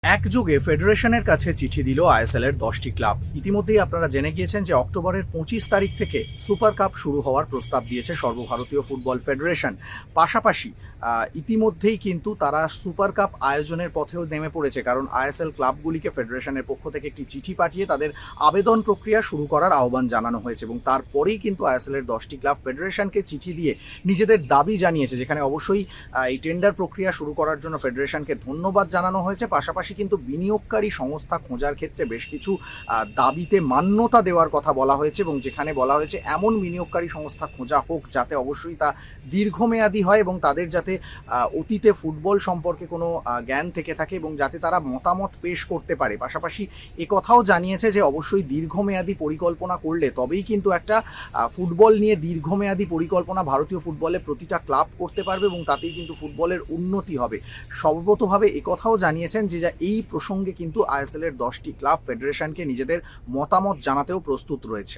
একযোগে ফেডারেশনের কাছে চিঠি দিল আইএসএল এর 10টি ক্লাব। ইতিমধ্যেই আপনারা জেনে গিয়েছেন যে অক্টোবরের 25 তারিখ থেকে সুপার কাপ শুরু হওয়ার প্রস্তাব দিয়েছে সর্বভারতীয় ফুটবল ফেডারেশন। পাশাপাশি ইতিমধ্যেই কিন্তু তারা সুপার কাপ আয়োজনের পথেও নেমে পড়েছে, কারণ আইএসএল ক্লাবগুলিকে ফেডারেশনের পক্ষ থেকে একটি চিঠি পাঠিয়ে তাদের আবেদন প্রক্রিয়া শুরু করার আহ্বান জানানো হয়েছে এবং তারপরেই কিন্তু আইএসএল এর 10টি ক্লাব ফেডারেশনকে চিঠি দিয়ে নিজেদের দাবি জানিয়েছে, যেখানে অবশ্যই এই টেন্ডার প্রক্রিয়া শুরু করার জন্য ফেডারেশনকে ধন্যবাদ জানানো হয়েছে। পাশাপাশি কিন্তু বিনিয়োগকারী সংস্থা খোঁজার ক্ষেত্রে বেশ কিছু দাবিতে মান্যতা দেওয়ার কথা বলা হয়েছে এবং যেখানে বলা হয়েছে এমন বিনিয়োগকারী সংস্থা খোঁজা হোক যাতে অবশ্যই তা দীর্ঘমেয়াদী হয় এবং তাদের যাতে অতীতে ফুটবল সম্পর্কে কোনো জ্ঞান থেকে থাকে এবং যাতে তারা মতামত পেশ করতে পারে। পাশাপাশি কথাও জানিয়েছে যে অবশ্যই দীর্ঘমেয়াদী পরিকল্পনা করলে তবেই কিন্তু একটা ফুটবল নিয়ে দীর্ঘমেয়াদী পরিকল্পনা ভারতীয় ফুটবলে প্রতিটা ক্লাব করতে পারবে এবং তাতেই কিন্তু ফুটবলের উন্নতি হবে। সর্বতভাবে কথাও জানিয়েছেন যে এই প্রসঙ্গে কিন্তু আইএসএল এর 10টি ক্লাব ফেডারেশনকে নিজেদের মতামত জানাতেও প্রস্তুত রয়েছে।